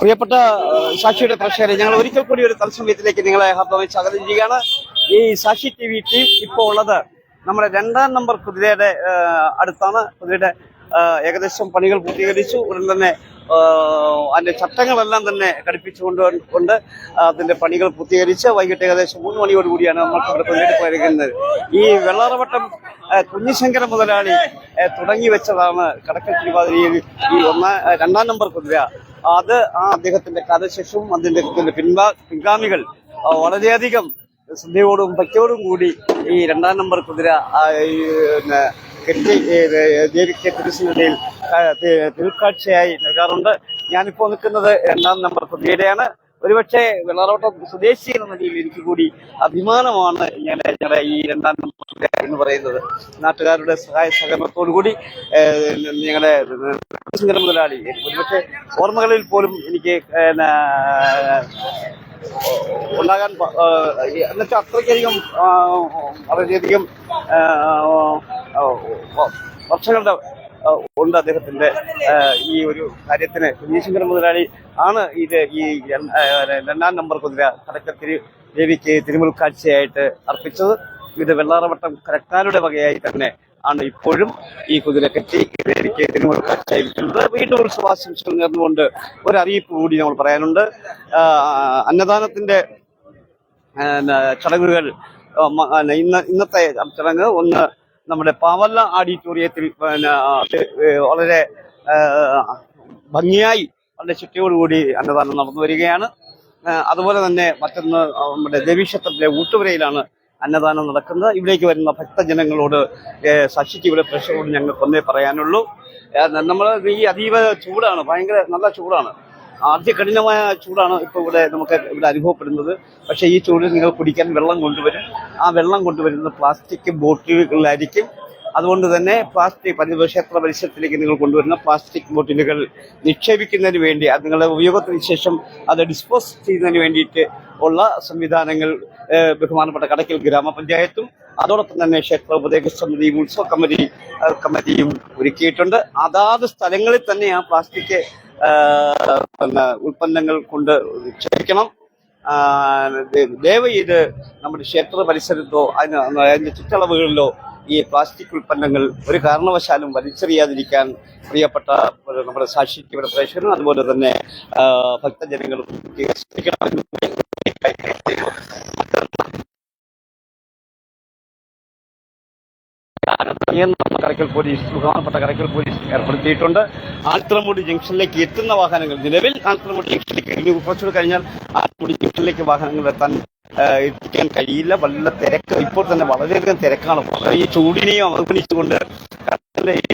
പ്രിയപ്പെട്ട സാക്ഷിയുടെ പ്രേക്ഷകരെ, ഞങ്ങൾ ഒരിക്കൽ കൂടി ഒരു തത്സമയത്തിലേക്ക് നിങ്ങളെ ഹാർദവമായി സ്വാഗതം ചെയ്യുകയാണ്. ഈ സാക്ഷി TV ടീം ഇപ്പോൾ ഉള്ളത് നമ്മുടെ 2ാം നമ്പർ കുതിരയുടെ അടുത്താണ്. കുതിരയുടെ ഏകദേശം പണികൾ പൂർത്തീകരിച്ചു. ഉടൻ തന്നെ അതിന്റെ ചട്ടങ്ങളെല്ലാം തന്നെ ഘടിപ്പിച്ചുകൊണ്ട് അതിന്റെ പണികൾ പൂർത്തീകരിച്ച് വൈകിട്ട് ഏകദേശം 3 മണിയോടുകൂടിയാണ് നമ്മൾക്ക് ഇവിടെ കുതിരയെടുപ്പ് വരികയുന്നത്. ഈ വെള്ളാറവട്ടം കുഞ്ഞിശങ്കര മുതലാളി തുടങ്ങി വെച്ചതാണ് കടക്കൽ തിരുവാതിരയിൽ ഈ 2ാം നമ്പർ കുതിര. അത് അദ്ദേഹത്തിന്റെ കാലശേഷവും അദ്ദേഹത്തിന്റെ പിൻഗാമികൾ വളരെയധികം ശ്രദ്ധയോടും ഭക്തിയോടും കൂടി ഈ 2ാം നമ്പർ കുതിര കെട്ടി ദേവിക്ക് തിരുസന്നിധിയിൽ തിരുക്കാഴ്ചയായി നൽകാറുണ്ട്. ഞാനിപ്പോൾ നിൽക്കുന്നത് 2ാം നമ്പർ കുതിരയുടെയാണ്. ഒരുപക്ഷെ വെള്ളാറവട്ടം സ്വദേശി എന്ന നിലയിൽ എനിക്ക് കൂടി അഭിമാനമാണ് ഞങ്ങളുടെ ഈ 2ാം നമ്പർ കുതിര എന്ന് പറയുന്നത്. നാട്ടുകാരുടെ സഹായ സഹകരണത്തോടു കൂടി ഞങ്ങളുടെ മുതലാളി ഒരുപക്ഷെ ഓർമ്മകളിൽ പോലും എനിക്ക് ഉണ്ടാകാൻ എന്നുവെച്ചാൽ അത്രയ്ക്കധികം വളരെയധികം വർഷങ്ങളുടെ ഉണ്ട് അദ്ദേഹത്തിന്റെ ഈ ഒരു കാര്യത്തിന്. കുഞ്ഞിശങ്കരൻ മുതലാളി ആണ് ഇത് ഈ 2ാം നമ്പർ കുതിര കടക്കൽ ദേവിക്ക് തിരുമുൽക്കാഴ്ചയായിട്ട് അർപ്പിച്ചത്. ഇത് വെള്ളാറവട്ടം കരക്കാരുടെ വകയായി തന്നെ ആണ് ഇപ്പോഴും ഈ കുതിര കെട്ടി ദേവിക്ക് തിരുമുൽക്കാഴ്ചയായിരിക്കുന്നത്. വീണ്ടും ഉത്സവാശംസകൾ നേർന്നുകൊണ്ട് ഒരറിയിപ്പ് കൂടി നമ്മൾ പറയാനുണ്ട്. അന്നദാനത്തിന്റെ ചടങ്ങുകൾ ഇന്നത്തെ ചടങ്ങ് ഒന്ന് നമ്മുടെ പാവല്ല ഓഡിറ്റോറിയത്തിൽ വളരെ ഭംഗിയായി വളരെ ചുറ്റിയോടുകൂടി അന്നദാനം നടന്നു വരികയാണ്. അതുപോലെ തന്നെ മറ്റൊന്ന് നമ്മുടെ ദേവീക്ഷേത്രത്തിലെ ഊട്ടുപുരയിലാണ് അന്നദാനം നടക്കുന്നത്. ഇവിടേക്ക് വരുന്ന ഭക്തജനങ്ങളോട് സാക്ഷിക്ക് ഇവിടെ പ്രേക്ഷകരോട് ഞങ്ങൾക്ക് ഒന്നേ പറയാനുള്ളൂ. നമ്മൾ ഈ അതീവ ചൂടാണ്, ഭയങ്കര നല്ല ചൂടാണ്, അതികഠിനമായ ചൂടാണ് ഇപ്പോൾ നമുക്ക് ഇവിടെ അനുഭവപ്പെടുന്നത്. പക്ഷേ ഈ ചൂടിൽ നിങ്ങൾ കുടിക്കാൻ വെള്ളം കൊണ്ടുവരും. ആ വെള്ളം കൊണ്ടുവരുന്നത് പ്ലാസ്റ്റിക് ബോട്ടിലുകളിലായിരിക്കും. അതുകൊണ്ട് തന്നെ ക്ഷേത്ര പരിസരത്തിലേക്ക് നിങ്ങൾ കൊണ്ടുവരുന്ന പ്ലാസ്റ്റിക് ബോട്ടിലുകൾ നിക്ഷേപിക്കുന്നതിന് വേണ്ടി, അത് നിങ്ങളുടെ ഉപയോഗത്തിന് ശേഷം അത് ഡിസ്പോസ് ചെയ്യുന്നതിന് വേണ്ടിയിട്ട് ഉള്ള സംവിധാനങ്ങൾ ബഹുമാനപ്പെട്ട കടക്കൽ ഗ്രാമപഞ്ചായത്തും അതോടൊപ്പം തന്നെ ക്ഷേത്ര ഉപദേശ സമിതിയും ഉത്സവ കമ്മിറ്റിയും ഒരുക്കിയിട്ടുണ്ട്. അതാത് സ്ഥലങ്ങളിൽ തന്നെ ആ പ്ലാസ്റ്റിക് ഉൽപ്പന്നങ്ങൾ കൊണ്ട് നിക്ഷേപിക്കണം. ദയവ് ഇത് നമ്മുടെ ക്ഷേത്ര പരിസരത്തോ അതിന്റെ ചുറ്റളവുകളിലോ ഈ പ്ലാസ്റ്റിക് ഉൽപ്പന്നങ്ങൾ ഒരു കാരണവശാലും വലിച്ചെറിയാതിരിക്കാൻ പ്രിയപ്പെട്ട നമ്മുടെ സാക്ഷിക്ക് ഇവിടെ പ്രേക്ഷകരും അതുപോലെ തന്നെ ഭക്തജനങ്ങളും കരക്കൽ പോലീസ് ബഹുമാനപ്പെട്ട കരക്കൽ പോലീസ് ഏർപ്പെടുത്തിയിട്ടുണ്ട്. ആൽത്തറമുടി ജംഗ്ഷനിലേക്ക് എത്തുന്ന വാഹനങ്ങൾ നിലവിൽ ആൽത്തറമുടി ജംഗ്ഷനിലേക്ക് കുറച്ചുകൂടി കഴിഞ്ഞാൽ ആൽത്തറമുടി ജംഗ്ഷനിലേക്ക് വാഹനങ്ങൾ എത്തിക്കാൻ കഴിയില്ല. വളരെ തിരക്ക്, ഇപ്പോൾ തന്നെ വളരെയധികം തിരക്കാണ്. ഈ ചൂടിനെയും അവഗണിച്ചുകൊണ്ട്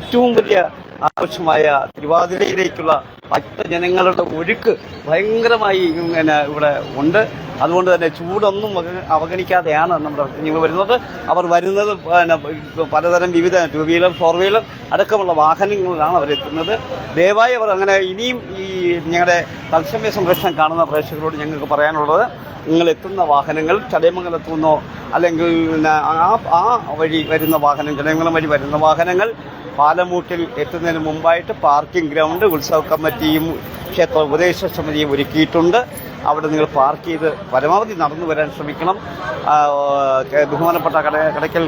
ഏറ്റവും വലിയ ആവശ്യമായ തിരുവാതിരയിലേക്കുള്ള ഭക്തജനങ്ങളുടെ ഒഴുക്ക് ഭയങ്കരമായി ഇവിടെ ഉണ്ട്. അതുകൊണ്ട് തന്നെ ചൂടൊന്നും അവഗണിക്കാതെയാണ് നമ്മുടെ ഭക്തജനങ്ങൾ വരുന്നത്. അവർ വരുന്നത് പലതരം വിവിധ 2 വീലർ 4 വീലർ അടക്കമുള്ള വാഹനങ്ങളിലാണ് അവരെത്തുന്നത്. ദയവായി അവർ അങ്ങനെ ഇനിയും ഈ ഞങ്ങളുടെ തത്സമയ സംരക്ഷണം കാണുന്ന പ്രേക്ഷകരോട് ഞങ്ങൾക്ക് പറയാനുള്ളത്, നിങ്ങൾ എത്തുന്ന വാഹനങ്ങൾ ചടയമംഗലത്തു നിന്നോ അല്ലെങ്കിൽ ആ വഴി വരുന്ന വാഹനം, ചടയമംഗലം വഴി വരുന്ന വാഹനങ്ങൾ പാലമൂട്ടിൽ എത്തുന്നതിന് മുമ്പായിട്ട് പാർക്കിംഗ് ഗ്രൗണ്ട് ഉത്സവ കമ്മിറ്റിയും ക്ഷേത്ര ഉപദേശ സമിതിയും ഒരുക്കിയിട്ടുണ്ട്. അവിടെ നിങ്ങൾ പാർക്ക് ചെയ്ത് പരമാവധി നടന്നു വരാൻ ശ്രമിക്കണം. ബഹുമാനപ്പെട്ട കടക്കൽ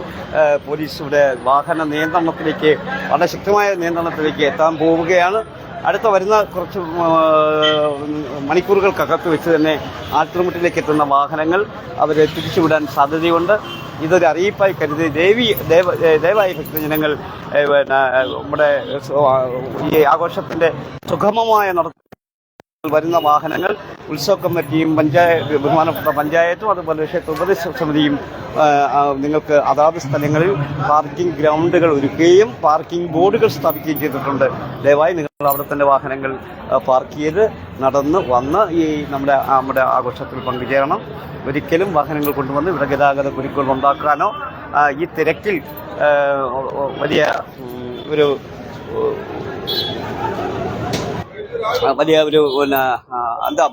പോലീസ് ഇവിടെ വാഹന നിയന്ത്രണത്തിലേക്ക്, വളരെ ശക്തമായ നിയന്ത്രണത്തിലേക്ക് എത്താൻ പോവുകയാണ്. അടുത്ത വരുന്ന കുറച്ച് മണിക്കൂറുകൾക്കകത്ത് വെച്ച് തന്നെ ആൽത്തറമുട്ടിലേക്ക് എത്തുന്ന വാഹനങ്ങൾ അവരെ തിരിച്ചുവിടാൻ സാധ്യതയുണ്ട്. ഇതൊരു അറിയിപ്പായി കരുതി ദയവായി ഭക്തജനങ്ങൾ നമ്മുടെ ഈ ആഘോഷത്തിന്റെ സുഗമമായ വരുന്ന വാഹനങ്ങൾ ഉത്സവ കമ്മിറ്റിയും ബഹുമാനപ്പെട്ട പഞ്ചായത്തും അതുപോലെ ക്ഷേത്ര ഉപദേശ സമിതിയും നിങ്ങൾക്ക് അതാത് സ്ഥലങ്ങളിൽ പാർക്കിംഗ് ഗ്രൗണ്ടുകൾ ഒരുക്കുകയും പാർക്കിംഗ് ബോർഡുകൾ സ്ഥാപിക്കുകയും ചെയ്തിട്ടുണ്ട്. ദയവായി നിങ്ങൾ അവിടെ തന്നെ വാഹനങ്ങൾ പാർക്ക് ചെയ്ത് നടന്ന് വന്ന് ഈ നമ്മുടെ ആഘോഷത്തിൽ പങ്കുചേരണം. ഒരിക്കലും വാഹനങ്ങൾ കൊണ്ടുവന്ന് ഇവിടെ ഗതാഗത കുരുക്കുകൾ ഉണ്ടാക്കാനോ ഈ തിരക്കിൽ വലിയ ഒരു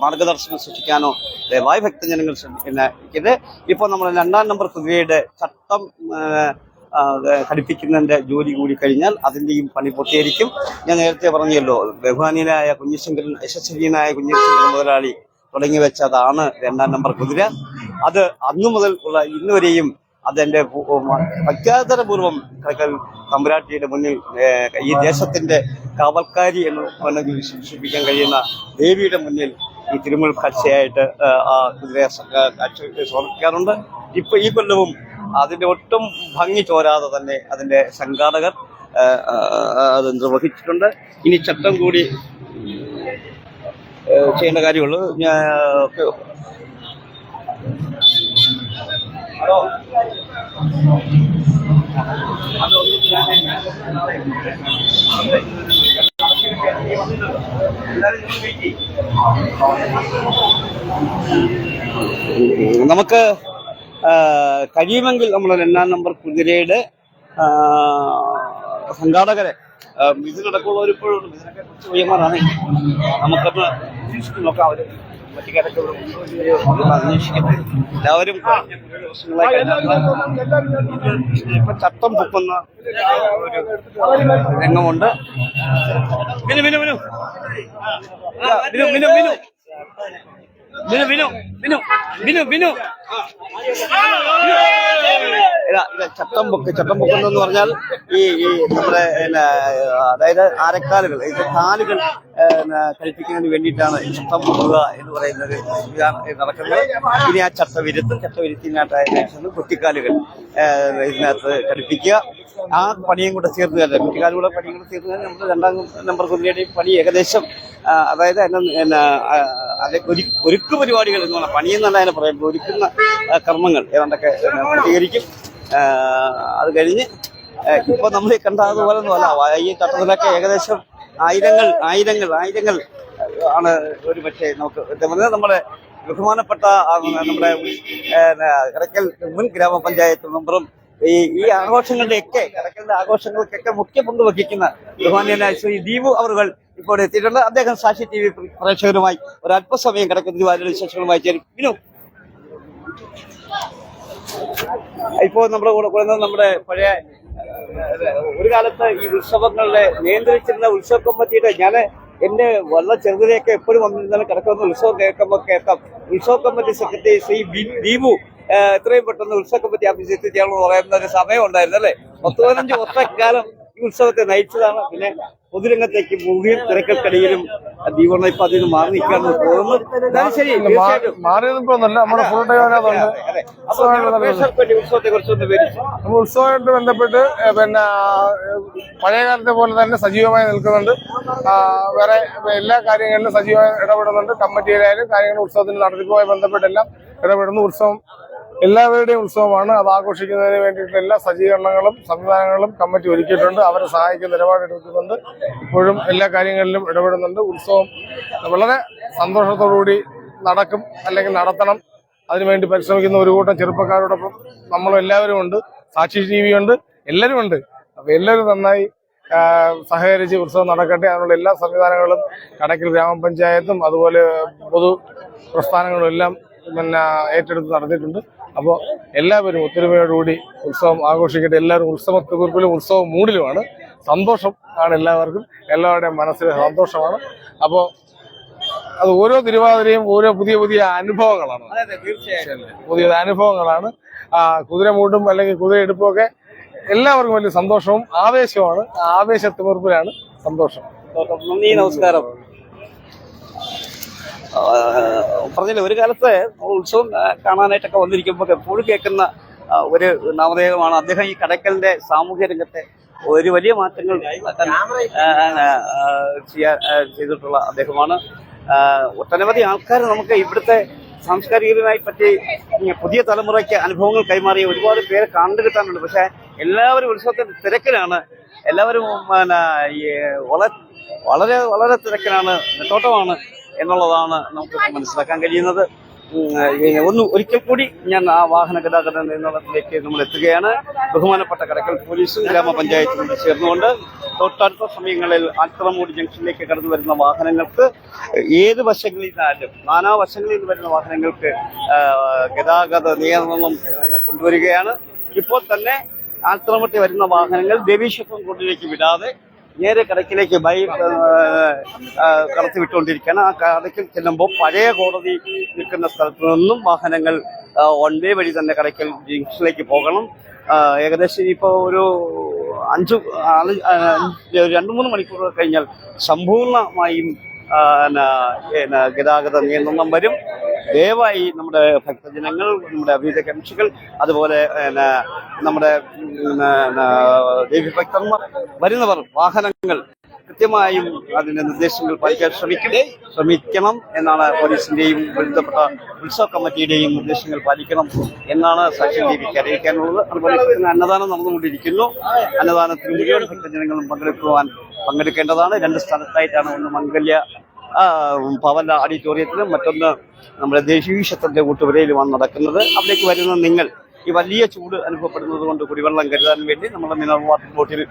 മാർഗദർശനം സൃഷ്ടിക്കാനോ ദയവായി ഭക്തജനങ്ങൾ ശ്രമിക്കുന്നത്. ഇപ്പോൾ നമ്മൾ 2ാം നമ്പർ കുതിരയുടെ ചട്ടം ഘടിപ്പിക്കുന്നതിന്റെ ജോലി കൂടി കഴിഞ്ഞാൽ അതിന്റെയും പണി പൂർത്തീകരിക്കും. ഞാൻ നേരത്തെ പറഞ്ഞല്ലോ, ബഹുമാനീയനായ കുഞ്ഞിശങ്കരൻ, യശസ്വിനായ കുഞ്ഞിശങ്കരൻ മുതലാളി തുടങ്ങി വെച്ചതാണ് 2-ാം നമ്പർ കുതിര. അത് അന്നു മുതൽ ഉള്ള ഇന്നുവരെയും അതെന്റെ പ്രഖ്യാതരപൂർവ്വം കടക്കൽ തമ്പുരാട്ടിയുടെ മുന്നിൽ ഈ ദേശത്തിന്റെ കാവൽക്കാരി എന്ന് വിശേഷിപ്പിക്കാൻ കഴിയുന്ന ദേവിയുടെ മുന്നിൽ ഈ തിരുമുൽ കാഴ്ചയായിട്ട് ആ കുതിരയെ സമർപ്പിക്കാറുണ്ട്. ഇപ്പൊ ഈ കൊല്ലവും അതിന്റെ ഒട്ടും ഭംഗി ചോരാതെ തന്നെ അതിന്റെ സംഘാടകർ അത് നിർവഹിച്ചിട്ടുണ്ട്. ഇനി ചട്ടം കൂടി ചെയ്യേണ്ട കാര്യമുള്ളൂ. ഹലോ, നമുക്ക് കഴിയുമെങ്കിൽ നമ്മൾ 2-ാം നമ്പർ കുതിരയുടെ സംഘാടകരെ ഇത് നടക്കുള്ളവരിപ്പോഴും ഇതിനൊക്കെ കുറച്ച് പയ്യന്മാരാണ്. നമുക്കൊന്ന് നോക്കാം. അവര് മറ്റുകാരൊക്കെ അന്വേഷിക്കുന്നത് എല്ലാവരും ഇപ്പൊ ചട്ടം പൊക്കുന്ന ഒരു രംഗമുണ്ട്. മിനു മിനു മിനു മിനു മിനു മിനു മിനു മിനു മിനു മിനു മിനു ചട്ടം പൊക്കുന്നതെന്ന് പറഞ്ഞാൽ ഈ നമ്മുടെ അതായത് ആരക്കാലുകൾ, ഇത് കാലുകൾ കഴിപ്പിക്കുന്നതിന് വേണ്ടിയിട്ടാണ് ചട്ടം പൊക്കുക എന്ന് പറയുന്നത് നടക്കുന്നത്. ഇനി ആ ചട്ടവിരുത്തിനായിട്ട് കുട്ടിക്കാലുകൾ ഇതിനകത്ത് ഘടിപ്പിക്കുക. ആ പണിയും കൂടെ ചേർത്ത് തന്നെ കുട്ടിക്കാലുകൂടെ പണിയും കൂടെ ചേർത്ത് തന്നെ നമ്മൾ 2-ാം നമ്പർ കുതിരയുടെയും പണി ഏകദേശം അതായത് ഒരുക്കു പരിപാടികൾ എന്ന് പറഞ്ഞാൽ പണിയെന്നല്ല അതിനെ പറയുമ്പോൾ ഒരുക്കുന്ന കർമ്മങ്ങൾ ഏതാണ്ടൊക്കെ പൂർത്തീകരിക്കും. അത് കഴിഞ്ഞ് ഇപ്പൊ നമ്മൾ കണ്ടതുപോലെ ഒന്നുമല്ല, ഈ ചട്ടത്തിലൊക്കെ ഏകദേശം ആയിരങ്ങൾ ആണ് ഒരു പക്ഷേ നമുക്ക് നമ്മുടെ ബഹുമാനപ്പെട്ട നമ്മുടെ കടക്കൽ മുൻ ഗ്രാമപഞ്ചായത്ത് മെമ്പറും ഈ ആഘോഷങ്ങളുടെയൊക്കെ കടക്കലിന്റെ ആഘോഷങ്ങൾക്കൊക്കെ മുഖ്യ പങ്ക് വഹിക്കുന്ന ബഹുമാന്യനായ ശ്രീ ദീപു അവർ ഇപ്പോൾ എത്തിയിട്ടുണ്ട്. അദ്ദേഹം സാക്ഷി TV പ്രേക്ഷകരുമായി ഒരല്പസമയം കടക്കൽ തിരുവാതിര വിശേഷങ്ങളുമായി ചേരും. ഇപ്പോൾ നമ്മുടെ കൂടെ നമ്മുടെ പഴയ ഒരു കാലത്ത് ഈ ഉത്സവങ്ങളുടെ നിയന്ത്രിച്ചിരുന്ന ഉത്സവ കമ്മിറ്റിയുടെ എന്റെ വളരെ ചെറുതിലേക്ക് എപ്പോഴും വന്നിരുന്നാലും കിടക്കുന്ന ഉത്സവം കേൾക്കാം. ഉത്സവ കമ്മിറ്റി സെക്രട്ടറി ശ്രീ ദീപു എത്രയും പെട്ടെന്ന് ഉത്സവ കമ്മിറ്റി ഓഫീസിൽ എത്തിച്ചാണെന്ന് പറയുന്ന ഒരു സമയം ഉണ്ടായിരുന്നു അല്ലേ. 15 വർഷക്കാലം ഈ ഉത്സവത്തെ നയിച്ചതാണ്. പിന്നെ പൊതുരംഗത്തേക്ക് മൂവിയും തിരക്കൽക്കടിയിലും ദീപണ്ണ ഇപ്പൊ അതിന് മാറി നിൽക്കാന്ന് തോന്നുന്നു. ശരി, ഉത്സവത്തെ കുറിച്ചൊന്ന് വിവരിച്ചു. ഉത്സവമായിട്ട് ബന്ധപ്പെട്ട് പിന്നെ പഴയകാലത്തെ പോലെ തന്നെ സജീവമായി നിൽക്കുന്നുണ്ട്. വേറെ എല്ലാ കാര്യങ്ങളിലും സജീവമായി ഇടപെടുന്നുണ്ട്. കമ്മിറ്റിയിലായാലും കാര്യങ്ങൾ ഉത്സവത്തിന്റെ നടത്തിപ്പുമായി ബന്ധപ്പെട്ടെല്ലാം ഇടപെടുന്നു. ഉത്സവം എല്ലാവരുടെയും ഉത്സവമാണ്. അത് ആഘോഷിക്കുന്നതിന് വേണ്ടിയിട്ടുള്ള എല്ലാ സജ്ജീകരണങ്ങളും സംവിധാനങ്ങളും കമ്മിറ്റി ഒരുക്കിയിട്ടുണ്ട്. അവരെ സഹായിക്കുന്ന നിലപാടെടുക്കുന്നുണ്ട്. ഇപ്പോഴും എല്ലാ കാര്യങ്ങളിലും ഇടപെടുന്നുണ്ട്. ഉത്സവം വളരെ സന്തോഷത്തോടുകൂടി നടക്കും, അല്ലെങ്കിൽ നടത്തണം. അതിനുവേണ്ടി പരിശ്രമിക്കുന്ന ഒരു കൂട്ടം ചെറുപ്പക്കാരോടൊപ്പം നമ്മളും എല്ലാവരും ഉണ്ട്. സാക്ഷി TV ഉണ്ട്, എല്ലാവരും ഉണ്ട്. അപ്പൊ എല്ലാവരും നന്നായി സഹകരിച്ച് ഉത്സവം നടക്കട്ടെ. അതിനുള്ള എല്ലാ സംവിധാനങ്ങളും കടക്കൽ ഗ്രാമപഞ്ചായത്തും അതുപോലെ പൊതു പ്രസ്ഥാനങ്ങളും എല്ലാം ഏറ്റെടുത്ത് നടത്തിയിട്ടുണ്ട്. അപ്പോൾ എല്ലാവരും ഒത്തൊരുമയോടുകൂടി ഉത്സവം ആഘോഷിക്കട്ടെ. എല്ലാവരും ഉത്സവക്കുറിപ്പിലും ഉത്സവ മൂഡിലുമാണ്. സന്തോഷം ആണ് എല്ലാവർക്കും, എല്ലാവരുടെയും മനസ്സിലെ സന്തോഷമാണ്. അപ്പോൾ അത് ഓരോ തിരുവാതിരയും ഓരോ പുതിയ അനുഭവങ്ങളാണ്. പുതിയ അനുഭവങ്ങളാണ്. കുതിരമൂട്ടും അല്ലെങ്കിൽ കുതിരയെടുപ്പും ഒക്കെ എല്ലാവർക്കും വലിയ സന്തോഷവും ആവേശവുമാണ്. ആവേശത്തിമിർപ്പിലാണ് സന്തോഷം. നന്ദി, നമസ്കാരം. പറഞ്ഞില്ല, ഒരു കാലത്ത് ഉത്സവം കാണാനായിട്ടൊക്കെ വന്നിരിക്കുമ്പോൾ എപ്പോഴും കേൾക്കുന്ന ഒരു നാമധേയമാണ് അദ്ദേഹം. ഈ കടക്കലിന്റെ സാമൂഹ്യ രംഗത്തെ ഒരു വലിയ മാറ്റങ്ങൾ ചെയ്തിട്ടുള്ള അദ്ദേഹമാണ്. ഒട്ടനവധി ആൾക്കാർ നമുക്ക് ഇവിടുത്തെ സാംസ്കാരികമായി പറ്റി പുതിയ തലമുറയ്ക്ക് അനുഭവങ്ങൾ കൈമാറിയ ഒരുപാട് പേരെ കണ്ടു കിട്ടാനുണ്ട്. പക്ഷെ എല്ലാവരും ഉത്സവത്തിന്റെ തിരക്കിലാണ്. എല്ലാവരും വളരെ വളരെ തിരക്കിലാണ്, നെട്ടോട്ടമാണ് എന്നുള്ളതാണ് നമുക്ക് മനസ്സിലാക്കാൻ കഴിയുന്നത്. ഒരിക്കൽ കൂടി ഞാൻ ആ വാഹന ഗതാഗത നിയന്ത്രണത്തിലേക്ക് നമ്മൾ എത്തുകയാണ്. ബഹുമാനപ്പെട്ട കടക്കൽ പോലീസും ഗ്രാമപഞ്ചായത്തും ചേർന്നുകൊണ്ട് തൊട്ടടുത്ത സമയങ്ങളിൽ ആൽത്തറമൂട് ജംഗ്ഷനിലേക്ക് കടന്നു വരുന്ന വാഹനങ്ങൾക്ക് ഏത് വശങ്ങളിൽ നിന്നാലും നാനാവശങ്ങളിൽ നിന്ന് വരുന്ന വാഹനങ്ങൾക്ക് ഗതാഗത നിയന്ത്രണം കൊണ്ടുവരികയാണ്. ഇപ്പോൾ തന്നെ ആൽത്തറമുട്ടി വരുന്ന വാഹനങ്ങൾ ദേവീക്ഷേത്രം റോഡിലേക്ക് വിടാതെ നേരെ കടക്കിലേക്ക് കടത്തി വിട്ടുകൊണ്ടിരിക്കുകയാണ്. ആ കടക്കിൽ ചെല്ലുമ്പോൾ പഴയ കോടതി നിൽക്കുന്ന സ്ഥലത്തു നിന്നും വാഹനങ്ങൾ വൺ വേ വഴി തന്നെ കടക്കൽ ജംഗ്ഷനിലേക്ക് പോകണം. ഏകദേശം ഇപ്പോൾ ഒരു 2-3 മണിക്കൂർ കഴിഞ്ഞാൽ സമ്പൂർണമായും ഗതാഗത നിയന്ത്രണം വരും. ദയവായി നമ്മുടെ ഭക്തജനങ്ങൾ, നമ്മുടെ അഭിഹിത കക്ഷികൾ, അതുപോലെ നമ്മുടെ ദേവീഭക്തന്മാർ വരുന്നവർ വാഹനങ്ങൾ കൃത്യമായും അതിന്റെ നിർദ്ദേശങ്ങൾ പാലിക്കാൻ ശ്രമിക്കണം എന്നാണ് പോലീസിന്റെയും ബന്ധപ്പെട്ട ഉത്സവ കമ്മിറ്റിയുടെയും നിർദ്ദേശങ്ങൾ പാലിക്കണം എന്നാണ് സാക്ഷി ദേവിക്ക് അറിയിക്കാനുള്ളത്. അതുപോലെ അന്നദാനം നടന്നുകൊണ്ടിരിക്കുന്നു. അന്നദാനത്തിൽ മുഴുവൻ ഭക്തജനങ്ങളും പങ്കെടുക്കേണ്ടതാണ്. 2 സ്ഥലത്തായിട്ടാണ്, ഒന്ന് മംഗല്യ പവല ഓഡിറ്റോറിയത്തിലും മറ്റൊന്ന് നമ്മുടെ ദേശീയക്ഷേത്രത്തിന്റെ കൂട്ടുപുരയിലുമാണ് നടക്കുന്നത്. അവിടേക്ക് വരുന്ന നിങ്ങൾ ഈ വലിയ ചൂട് അനുഭവപ്പെടുന്നത് കൊണ്ട് കുടിവെള്ളം കരുതാൻ വേണ്ടി നമ്മുടെ മിനറൽ വാട്ടർ ബോട്ടിൽ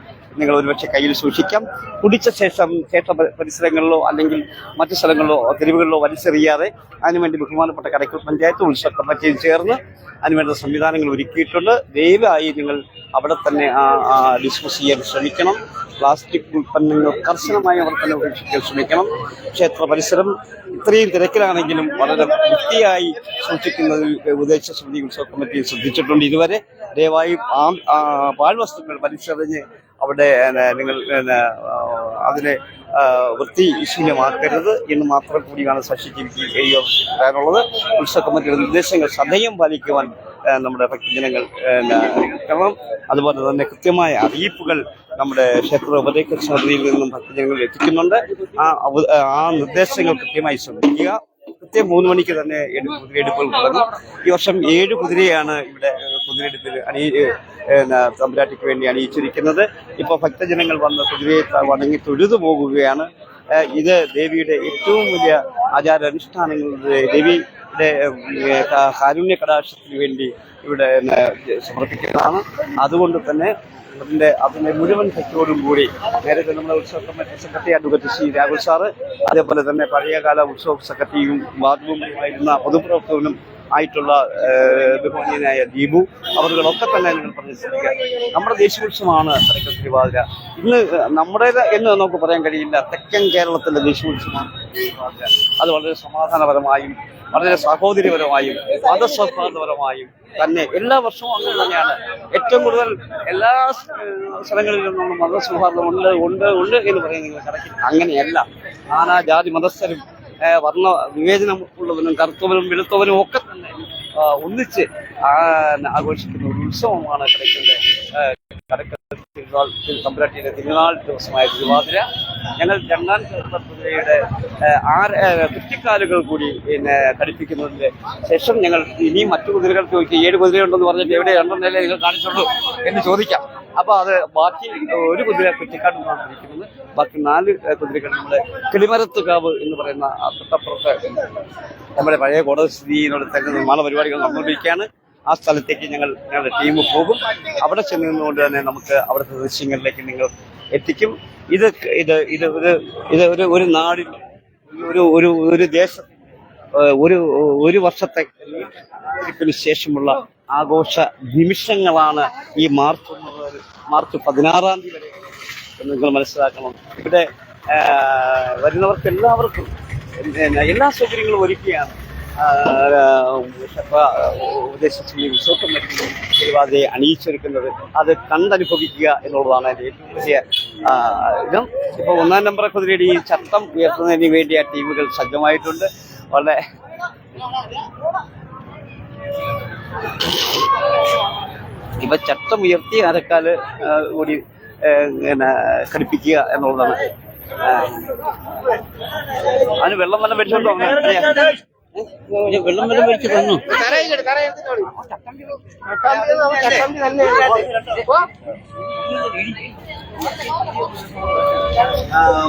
നിങ്ങൾ ഒരുപക്ഷെ കയ്യിൽ സൂക്ഷിക്കാം. കുടിച്ച ശേഷം ക്ഷേത്ര പരിസരങ്ങളിലോ അല്ലെങ്കിൽ മറ്റു സ്ഥലങ്ങളിലോ തെരുവുകളിലോ വലിച്ചെറിയാതെ അതിനുവേണ്ടി ബഹുമാനപ്പെട്ട കടയ്ക്കൽ പഞ്ചായത്ത് ഉത്സവ കമ്മിറ്റിയിൽ ചേർന്ന് അതിനുവേണ്ട സംവിധാനങ്ങൾ ഒരുക്കിയിട്ടുണ്ട്. ദയവായി നിങ്ങൾ അവിടെ തന്നെ ഡിസ്പോസ് ചെയ്യാൻ ശ്രമിക്കണം. പ്ലാസ്റ്റിക് ഉൽപ്പന്നങ്ങൾ കർശനമായി അവർ തന്നെ ഉപേക്ഷിക്കാൻ ശ്രമിക്കണം. ക്ഷേത്ര പരിസരം ഇത്രയും തിരക്കിലാണെങ്കിലും വളരെ വൃത്തിയായി സൂക്ഷിക്കുന്നതിൽ ഉപദേശ സമിതി ഉത്സവ കമ്മിറ്റി ശ്രദ്ധിച്ചിട്ടുണ്ട് ഇതുവരെ. ദയവായി പാഴ്വസ്തുക്കൾ വലിച്ചെറിഞ്ഞ് അവിടെ നിങ്ങൾ അതിനെ വൃത്തിശൂന്യമാക്കരുത് എന്ന് മാത്രം കൂടിയാണ് സാക്ഷി ടിവിക്ക് പറയാനുള്ളത്. ഉത്സവ കമ്മിറ്റിയുടെ നിർദ്ദേശങ്ങൾ സദയം പാലിക്കുവാൻ നമ്മുടെ ഭക്തജനങ്ങൾ കാരണം അതുപോലെ തന്നെ കൃത്യമായ അറിയിപ്പുകൾ നമ്മുടെ ക്ഷേത്ര ഉപദേശക സമിതിയിൽ നിന്നും ഭക്തജനങ്ങൾ എത്തിക്കുന്നുണ്ട്. ആ നിർദ്ദേശങ്ങൾ കൃത്യമായി ശ്രദ്ധിക്കുക. കൃത്യം 3 മണിക്ക് തന്നെ കുതിരയെടുപ്പുകൾ തുടങ്ങും. ഈ വർഷം 7 കുതിരയാണ് ഇവിടെ കുതിരയെടുപ്പിൽ തമ്പുരാട്ടിക്ക് വേണ്ടി അണിയിച്ചിരിക്കുന്നത്. ഇപ്പോൾ ഭക്തജനങ്ങൾ വന്ന് കുതിരയെ വണങ്ങി തൊഴുതു പോകുകയാണ്. ഇത് ദേവിയുടെ ഏറ്റവും വലിയ ആചാരാനുഷ്ഠാനങ്ങളുടെ ദേവിയുടെ കാരുണ്യ കടാക്ഷത്തിന് വേണ്ടി ഇവിടെ സമർപ്പിക്കുന്നതാണ്. അതുകൊണ്ട് തന്നെ അതിന്റെ മുഴുവൻ ഭക്തിയോടും കൂടി നേരത്തെ നമ്മുടെ ഉത്സവ committee secretary advocate Shri Rahul sir, അതേപോലെ തന്നെ പഴയകാല ഉത്സവ സെക്രട്ടറിയും വാർഡുമായിരുന്ന പൊതുപ്രവർത്തകനും ആയിട്ടുള്ള ബഹുമാന്യനായ ദീപു അവരുകളൊക്കെ തന്നെ നിങ്ങൾ പറഞ്ഞിരിക്കുക. നമ്മുടെ ദേശീയോത്സവമാണ് കടയ്ക്കൽ തിരുവാതിര. ഇന്ന് നമ്മുടേത് എന്ന് നമുക്ക് പറയാൻ കഴിയില്ല. തെക്കൻ കേരളത്തിലെ ദേശീയോത്സവമാണ് തിരുവാതിര. അത് വളരെ സമാധാനപരമായും വളരെ സഹോദര്യപരമായും മതസൗഹാർദ്ദപരമായും തന്നെ എല്ലാ വർഷവും അങ്ങനെ തന്നെയാണ്. ഏറ്റവും കൂടുതൽ എല്ലാ സ്ഥലങ്ങളിലും നമ്മൾ മതസൗഹാർദ്ദം ഉണ്ട് എന്ന് പറയുന്നത് കടയ്ക്കൽ അങ്ങനെയല്ല. നാനാ ജാതി മതസ്ഥരും വർണ്ണ വിവേചനം ഉള്ളവനും കറുത്തവനും വെളുത്തവനും ഒക്കെ തന്നെ ഒന്നിച്ച് ആഘോഷിക്കുന്ന ഒരു ഉത്സവമാണ് കടയ്ക്കൽ തമ്പുരാട്ടിയുടെ തിരുനാൾ ദിവസമായ തിരുവാതിര. ഞങ്ങൾ 2ാം കുതിരയുടെ 6 കുറ്റിക്കാലുകൾ കൂടി ഘടിപ്പിക്കുന്നതിന് ശേഷം ഞങ്ങൾ ഇനിയും മറ്റു കുതിരകൾ ചോദിക്കും. 7 കുതിരയുണ്ടെന്ന് പറഞ്ഞിട്ട് എവിടെ 2 നിങ്ങൾ കാണിച്ചുള്ളൂ എന്ന് ചോദിക്കാം. അപ്പോൾ അത് ബാക്കി 1 കുതിര കുറ്റിക്കാട് നിന്നാണ് ഇരിക്കുന്നത്. ബാക്കി 4 കുതിരകൾ നമ്മുടെ കിളിമരത്തുകാവ് എന്ന് പറയുന്ന തൊട്ടപ്പുറത്ത് നമ്മുടെ പഴയ കോടതി സ്ഥിതിയോട് തന്നെ നിർമ്മാണ പരിപാടികൾ നടന്നുകൊണ്ടിരിക്കുകയാണ്. ആ സ്ഥലത്തേക്ക് ഞങ്ങളുടെ ടീം പോകും. അവിടെ ചെന്ന് നിന്നുകൊണ്ട് തന്നെ നമുക്ക് അവിടുത്തെ ദൃശ്യങ്ങളിലേക്ക് നിങ്ങൾ എത്തിക്കും. ഇത് ഒരു നാടിൽ ഒരു ദേശം ഒരു വർഷത്തെ ശേഷമുള്ള ആഘോഷ നിമിഷങ്ങളാണ് ഈ മാർച്ച് 16 തീയതി വരെ നിങ്ങൾ മനസ്സിലാക്കണം. ഇവിടെ വരുന്നവർക്ക് എല്ലാവർക്കും എല്ലാ സൗകര്യങ്ങളും ഒരുക്കിയാണ് ഉപദേശിക്കുകയും ഉത്സവ കമ്മിറ്റിയും തിരുവാതിരയെ അണിയിച്ചൊരുക്കുന്നത്. അത് കണ്ടനുഭവിക്കുക എന്നുള്ളതാണ് എൻ്റെ ഏറ്റവും വലിയ ഇതും. ഇപ്പോൾ 1ാം നമ്പർ കുതിരയുടെ ഈ ചട്ടം ഉയർത്തുന്നതിന് വേണ്ടി ആ ടീമുകൾ സജ്ജമായിട്ടുണ്ട്. വളരെ ഇപ്പൊ ചട്ടം ഉയർത്തി അരക്കാല് കൂടി ഘടിപ്പിക്കുക എന്നുള്ളതാണ്. അതിന് വെള്ളം മേടിച്ചോണ്ടോ? വെള്ളം മേടിച്ച് തന്നു.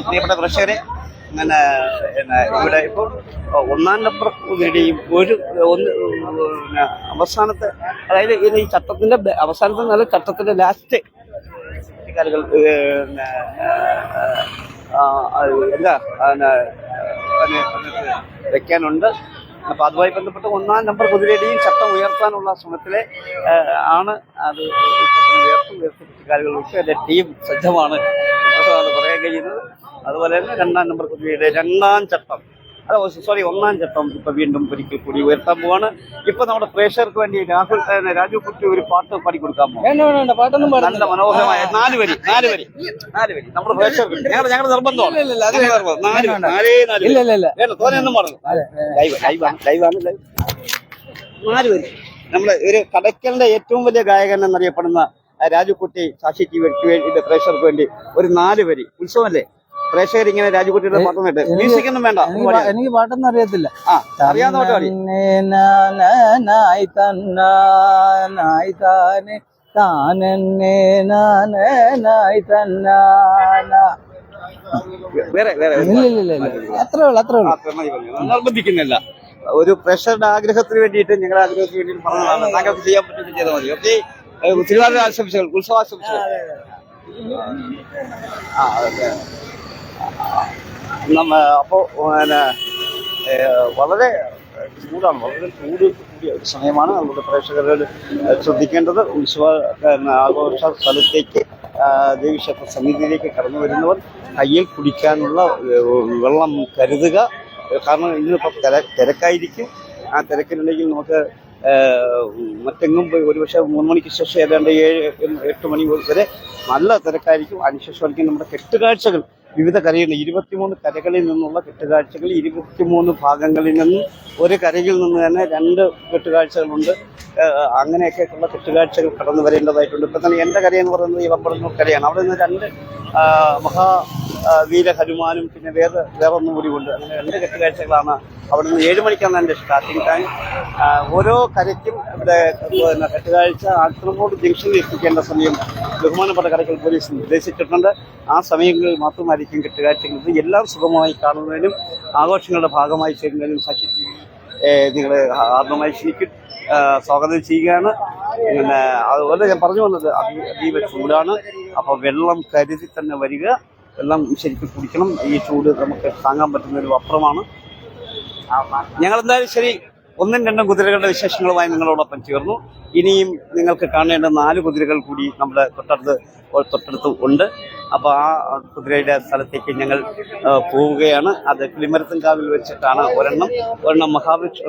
പ്രിയപ്പെട്ട പ്രേക്ഷകരെ, ഇവിടെ ഇപ്പോൾ 1ാം നമ്പർ കുതിരയുടെയും അവസാനത്തെ, അതായത് ഈ ചട്ടത്തിന്റെ അവസാനത്തെ നല്ല ചട്ടത്തിന്റെ ലാസ്റ്റ് കാലുകൾ വെക്കാനുണ്ട്. അപ്പൊ അതുമായി ബന്ധപ്പെട്ട് 1-ാം നമ്പർ കുതിരയുടെയും ചട്ടം ഉയർത്താനുള്ള ശ്രമത്തിലെ ആണ് അത് ഉയർത്തിക്കാലുകൾ വെച്ച് അതിന്റെ ടീം സജ്ജമാണ് എന്നതാണ് പറയാൻ കഴിയുന്നത്. അതുപോലെ തന്നെ 2-ാം നമ്പർ കുതിരയുടെ 2-ാം ചട്ടം 1-ാം ചട്ടം ഇപ്പൊ വീണ്ടും ഒരിക്കൽ കൂടി ഉയർത്താൻ പോവാണ്. ഇപ്പൊ നമ്മുടെ പ്രേക്ഷകർക്ക് വേണ്ടി രാജു കുട്ടി ഒരു പാട്ട് പാടിക്കൊടുക്കാൻ പോകും. പാട്ടൊന്നും നല്ല മനോഹരമായ 4 വരി നമ്മുടെ പ്രേക്ഷകർക്ക് ഞങ്ങളുടെ നിർബന്ധമാണ്. തോനെയൊന്നും പറഞ്ഞു 4 വരി നമ്മുടെ ഒരു കടയ്ക്കലിന്റെ ഏറ്റവും വലിയ ഗായകൻ എന്നറിയപ്പെടുന്ന രാജുക്കുട്ടി സാക്ഷി ടിവിയുടെ പ്രേക്ഷകർക്ക് വേണ്ടി ഒരു 4 വരി. ഉത്സവമല്ലേ, പ്രേക്ഷകർ ഇങ്ങനെ രാജുക്കുട്ടിയുടെ പാട്ടൊന്നും കേട്ട് മ്യൂസിക് ഒന്നും വേണ്ട. എനിക്ക് പാട്ടൊന്നും അറിയത്തില്ല. അറിയാവുന്ന പാട്ട് വേറെ അത്രേ ഉള്ളൂ. നിർബന്ധിക്കുന്നില്ല. ഒരു പ്രേക്ഷകരുടെ ആഗ്രഹത്തിന് വേണ്ടിയിട്ട് ഞങ്ങളുടെ ആഗ്രഹത്തിന് വേണ്ടിയിട്ട് പറഞ്ഞതാണ്. താങ്കൾക്ക് ചെയ്യാൻ പറ്റുന്നത് ചെയ്താൽ മതി. ഓക്കെ, തിരുവാതിര ആശംസകൾ, ഉത്സവാശംസകൾ. അപ്പോ വളരെ ചൂടാണ്, വളരെ ചൂട് കൂടിയ ഒരു സമയമാണ്. അതുകൊണ്ട് പ്രേക്ഷകർ ശ്രദ്ധിക്കേണ്ടത് ഉത്സവ ആഘോഷ സ്ഥലത്തേക്ക് ദേവീക്ഷേത്ര സന്നിധിയിലേക്ക് കടന്നു വരുന്നവർ കയ്യിൽ കുടിക്കാനുള്ള വെള്ളം കരുതുക. കാരണം ഇന്നിപ്പോൾ തിരക്കായിരിക്കും. ആ തിരക്കിനുണ്ടെങ്കിൽ നമുക്ക് മറ്റെങ്ങും പോയി ഒരുപക്ഷെ 3 മണിക്ക് ശേഷം ഏതാണ്ട് 7-8 മണി വരെ നല്ല തിരക്കായിരിക്കും. അതിനുശേഷമായിരിക്കും നമ്മുടെ കെട്ടുകാഴ്ചകൾ വിവിധ കരകളിൽ 23 കരകളിൽ നിന്നുള്ള കെട്ടുകാഴ്ചകൾ 23 ഭാഗങ്ങളിൽ നിന്നും ഒരു കരയിൽ നിന്ന് തന്നെ 2 കെട്ടുകാഴ്ചകളുണ്ട്. അങ്ങനെയൊക്കെയുള്ള കെട്ടുകാഴ്ചകൾ കടന്നു വരേണ്ടതായിട്ടുണ്ട്. ഇപ്പം തന്നെ എൻ്റെ കരയെന്ന് പറയുന്നത് ഇളമ്പറന്നൂർ കരയാണ്. അവിടെ നിന്ന് 2 വീര ഹനുമാനും പിന്നെ വേറെ ഒന്നും കൂടി ഉണ്ട്. അങ്ങനെ 2 കെട്ടുകാഴ്ചകളാണ്. അവിടെ നിന്ന് 7 മണിക്കാണ് എൻ്റെ സ്റ്റാർട്ടിങ് ടൈം. ഓരോ കരയ്ക്കും ഇവിടെ കെട്ടുകാഴ്ച ആൽത്തറമൂട് ജംഗ്ഷനിൽ എത്തിക്കേണ്ട സമയം ബഹുമാനപ്പെട്ട കടയ്ക്കൽ പോലീസ് നിർദ്ദേശിച്ചിട്ടുണ്ട്. ആ സമയങ്ങളിൽ മാത്രമായിരിക്കും കെട്ടുകാഴ്ചകൾ. എല്ലാം സുഗമമായി കാണുന്നതിനും ആഘോഷങ്ങളുടെ ഭാഗമായി ചേരുന്നതിനും സാക്ഷി നിങ്ങളെ ആർദ്രമായി ക്ഷണിക്കും സ്വാഗതം ചെയ്യുകയാണ്. പിന്നെ അതുപോലെ ഞാൻ പറഞ്ഞു വന്നത് അതീവ ചൂടാണ്. അപ്പോൾ വെള്ളം കരുതി തന്നെ വരിക, വെള്ളം ശരിക്കും കുടിക്കണം. ഈ ചൂട് നമുക്ക് താങ്ങാൻ പറ്റുന്ന ഒരു വസ്ത്രമാണ്. ഞങ്ങളെന്തായാലും ശരി 1-2 കുതിരകളുടെ വിശേഷങ്ങളുമായി നിങ്ങളോടൊപ്പം ചേർന്നു. ഇനിയും നിങ്ങൾക്ക് കാണേണ്ട 4 കുതിരകൾ കൂടി നമ്മുടെ തൊട്ടടുത്ത് ഉണ്ട്. അപ്പോൾ ആ കുതിരയുടെ സ്ഥലത്തേക്ക് ഞങ്ങൾ പോവുകയാണ്. അത് കിളിമരത്തിൻകാവിൽ വെച്ചിട്ടാണ് ഒരെണ്ണം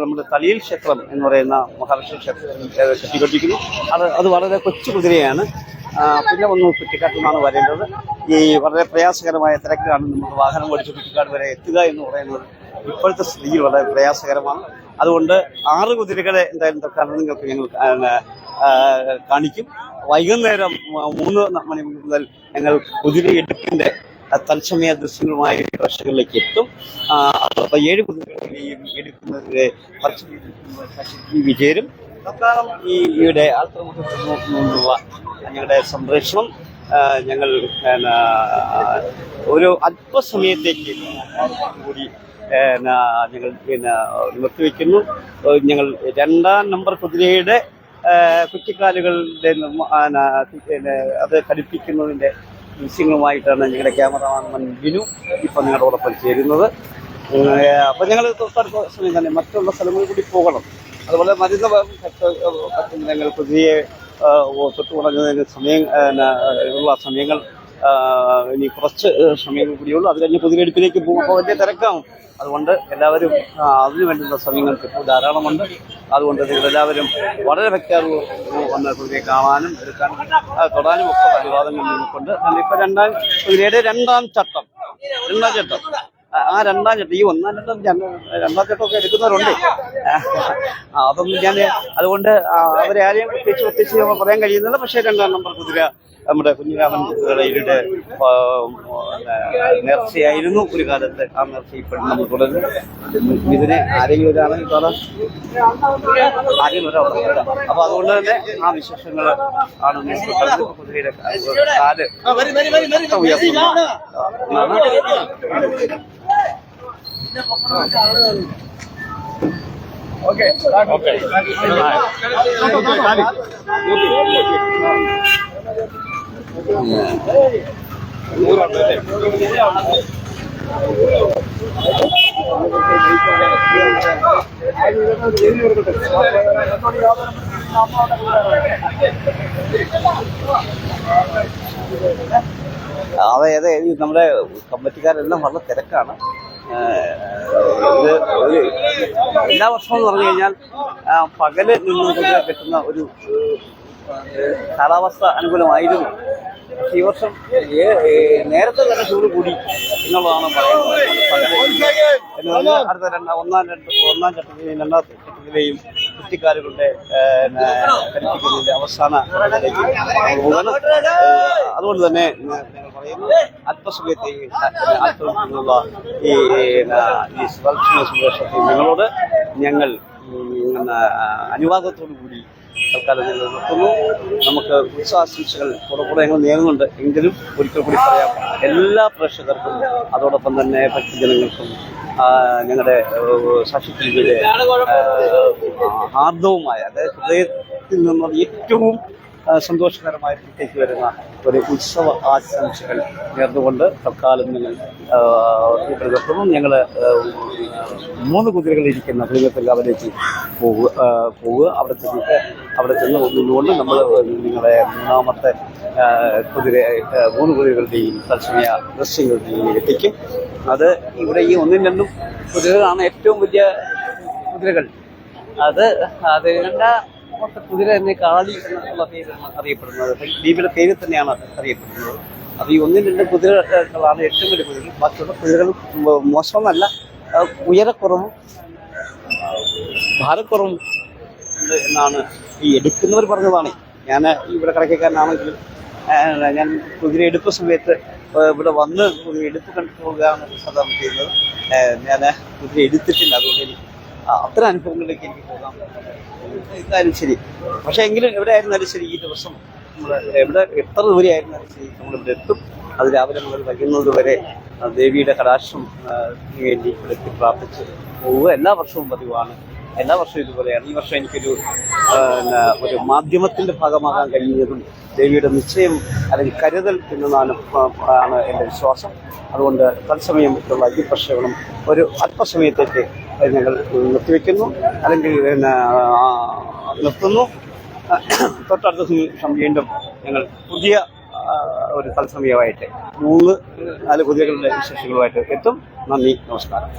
നമ്മുടെ തളിയിൽ ക്ഷേത്രം എന്ന് പറയുന്ന മഹാവിഷ്ണു ക്ഷേത്രത്തിൽ കെട്ടിക്കൊണ്ടിരിക്കുന്നു. അത് വളരെ കൊച്ചു കുതിരയാണ്. പിന്നെ ഒന്ന് കുറ്റിക്കാട്ടിൽ നിന്നാണ് വരേണ്ടത്. ഈ വളരെ പ്രയാസകരമായ തിരക്കിലാണ് നമുക്ക് വാഹനം ഓടിച്ച് കുറ്റിക്കാട് വരെ എത്തുക എന്ന് പറയുന്നത് ഇപ്പോഴത്തെ സ്ഥിതിയിൽ വളരെ പ്രയാസകരമാണ്. അതുകൊണ്ട് 6 കുതിരകളെ എന്തായാലും തൽക്കാലം നിങ്ങൾക്ക് ഞങ്ങൾ കാണിക്കും. വൈകുന്നേരം 3 മണി മുതൽ ഞങ്ങൾ കുതിരയെടുപ്പിന്റെ തത്സമയ ദൃശ്യങ്ങളുമായി പ്രേക്ഷകരിലേക്ക് എത്തും. അപ്പോൾ 7 കുതിരകളെയും എടുക്കുന്നതിലെ വിജയരും തൽക്കാലം ഈയുടെ ആൽത്തറമുഖത്തുനിന്നുള്ള ഞങ്ങളുടെ സംപ്രേഷണം ഞങ്ങൾ ഒരു അല്പസമയത്തേക്ക് കൂടി ഞങ്ങൾ നിർത്തിവെക്കുന്നു. ഞങ്ങൾ 2-ാം നമ്പർ കുതിരയുടെ കുറ്റിക്കാലുകളുടെ അത് ഘടിപ്പിക്കുന്നതിൻ്റെ ദൃശ്യങ്ങളുമായിട്ടാണ് ഞങ്ങളുടെ ക്യാമറമാൻ ബിനു ഇപ്പം നിങ്ങളോടൊപ്പം ചേരുന്നത്. അപ്പം ഞങ്ങൾ തൊട്ടടുത്ത സമയം തന്നെ മറ്റുള്ള സ്ഥലങ്ങളിൽ കൂടി പോകണം. അതുപോലെ മരുന്ന് ഞങ്ങൾ കുതിരയെ തൊട്ടുകൊടുക്കുന്നതിന് ഉള്ള സമയങ്ങൾ ഇനി കുറച്ച് സമയങ്ങൾ കൂടിയുള്ളൂ. അത് കഴിഞ്ഞ് കുതിരയെടുപ്പിലേക്ക് പോകുമ്പോൾ വലിയ തിരക്കാവും. അതുകൊണ്ട് എല്ലാവരും അതിനു വേണ്ടിയുള്ള സമയങ്ങൾക്ക് ഇപ്പോൾ ധാരാളമുണ്ട്. അതുകൊണ്ട് നിങ്ങളെല്ലാവരും വളരെ വ്യക്തമായി വന്ന് കുതിരയെ കാണാനും എടുക്കാനും തൊടാനും ഒക്കെ അനുവാദങ്ങൾ നിങ്ങൾക്കുണ്ട്. ഇപ്പം കുതിരയുടെ 2-ാം ചട്ടം ആ 2-ാം ചട്ടം ഈ 1-ാം ചട്ടം 2-ാം ചട്ടമൊക്കെ എടുക്കുന്നവരുണ്ട്. അതൊന്നും ഞാൻ അതുകൊണ്ട് അവരെ ആരെയും പ്രത്യേകിച്ച് നമ്മൾ പറയാൻ കഴിയുന്നില്ല. പക്ഷേ 2-ാം നമ്പർ കുതിര നമ്മുടെ കുഞ്ഞിരാമൻ കുതിരയുടെ നേർച്ചയായിരുന്നു ഒരു കാലത്ത്. ആ നേർച്ച ഇപ്പോഴും നമ്മൾ തുടരുന്നു. ഇതിനെ ആരെങ്കിലും ഒരാളെങ്കിൽ അപ്പൊ അതുകൊണ്ട് തന്നെ ആ വിശേഷങ്ങൾ ആണ് കുതിരയുടെ കാല് ഉയർത്തുന്നതാണ്. ഓക്കെ ഓക്കെ അതായത് നമ്മുടെ കമ്മിറ്റിക്കാരെല്ലാം വളരെ തിരക്കാണ്. ഇത് ഒരു എല്ലാ വർഷവും എന്ന് പറഞ്ഞു കഴിഞ്ഞാൽ പകല് നിന്ന് കിട്ടുന്ന ഒരു കാലാവസ്ഥ അനുകൂലമായിരുന്നു. ഈ വർഷം നേരത്തെ തന്നെ ചൂട് കൂടി എന്നുള്ളതാണ് പറയുന്നത്. അടുത്ത ഒന്നാം ഘട്ടത്തിലെയും രണ്ടാമത്തെ ഘട്ടത്തിലെയും കുറ്റിക്കാലുകളുടെ കരിപ്പിക്കുന്നതിന്റെ അവസാന ഘട്ടത്തിലേക്ക് പോകണം. അതുകൊണ്ട് തന്നെ അല്പസമയത്തെ ആത്മഹത്യയിലുള്ള ഈ സുരക്ഷത്തെ നിങ്ങളോട് ഞങ്ങൾ അനുവാദത്തോടു കൂടി തൽക്കാലം ഞങ്ങൾ നിർത്തുന്നു. നമുക്ക് ഉത്സവാശംസകൾ കൂടെ ഞങ്ങൾ നേരുന്നുണ്ട്. എങ്കിലും ഒരിക്കൽ കൂടി പറയാം, എല്ലാ പ്രേക്ഷകർക്കും അതോടൊപ്പം തന്നെ ഭക്തജനങ്ങൾക്കും ഞങ്ങളുടെ സാക്ഷി ടിവിയുടെ ഹാർദവുമായ, അതായത് ഹൃദയത്തിൽ നിന്നുള്ള ഏറ്റവും സന്തോഷകരമായിട്ടേക്ക് വരുന്ന ഒരു ഉത്സവ ആശംസകൾ നേർന്നുകൊണ്ട് തൽക്കാലം ഞങ്ങൾ നിർത്തുന്നു. ഞങ്ങൾ 3 കുതിരകളിരിക്കുന്ന പുളികത്തങ്കാവിലേക്ക് പോവുക. അവിടെ ചെന്ന് ഒന്നുകൊണ്ട് നമ്മൾ നിങ്ങളെ മൂന്നാമത്തെ 3 കുതിരകളുടെയും തത്സമയ ദൃശ്യങ്ങളുടെയും എത്തിക്കും. അത് ഇവിടെ ഈ 1-2 കുതിരകളാണ് ഏറ്റവും വലിയ കുതിരകൾ. അത് രണ്ടാമത്തെ കുതിര തന്നെ കാളി എന്നുള്ള പേരാണ് അറിയപ്പെടുന്നത്. ദ്വീപിയുടെ പേര് തന്നെയാണ് അറിയപ്പെടുന്നത്. അത് ഈ 1-2 കുതിരകളാണ് ഏറ്റവും വലിയ കുതിരകൾ. ബാക്കിയുള്ള കുതിരകൾ മോശമെന്നല്ല, ഉയരക്കുറവും ഭാരക്കുറവും ഉണ്ട് എന്നാണ് ഈ എടുക്കുന്നവർ പറഞ്ഞതാണ്. ഞാൻ ഇവിടെ കടക്കാരനാണെങ്കിലും ഞാൻ കുതിര എടുപ്പ് സമയത്ത് ഇവിടെ വന്ന് കുതിര എടുപ്പ് കണ്ടു പോകുകയാണ് സാധാരണ ചെയ്യുന്നത്. ഞാൻ കുതിര എടുത്തിട്ടില്ല, അതുകൊണ്ട് എനിക്ക് അത്തരം അനുഭവങ്ങളിലേക്ക് എനിക്ക് പോകാം. എന്തായാലും ശരി. പക്ഷെ എങ്കിലും എവിടെ ആയിരുന്നാലും ശരി, ഈ ദിവസം നമ്മൾ എവിടെ എത്ര ദൂരെയായിരുന്നാലും ശരി നമ്മളിവിടെ എത്തും. അത് രാവിലെ മുതൽ വൈകുന്നത് വരെ ദേവിയുടെ കടാക്ഷം വേണ്ടി എത്തി പ്രാർത്ഥിച്ച് പോവുക എല്ലാ വർഷവും പതിവാണ്. എല്ലാ വർഷവും ഇതുപോലെയാണ്. ഈ വർഷം എനിക്കൊരു ഒരു മാധ്യമത്തിന്റെ ഭാഗമാകാൻ കഴിയുന്നതും ദേവിയുടെ നിശ്ചയം അല്ലെങ്കിൽ കരുതൽ എന്നതാണ് എൻ്റെ വിശ്വാസം. അതുകൊണ്ട് തത്സമയം ഉള്ള ഈ പ്രക്ഷേപണം ഒരു അല്പസമയത്തേക്ക് ഞങ്ങൾ നിർത്തിവെക്കുന്നു, അല്ലെങ്കിൽ നിർത്തുന്നു. തൊട്ടടുത്ത നിമിഷം വീണ്ടും ഞങ്ങൾ പുതിയ ഒരു തത്സമയമായിട്ട് 3-4 കുതിരകളുടെ വിശേഷങ്ങളുമായിട്ട് എത്തും. നന്ദി, നമസ്കാരം.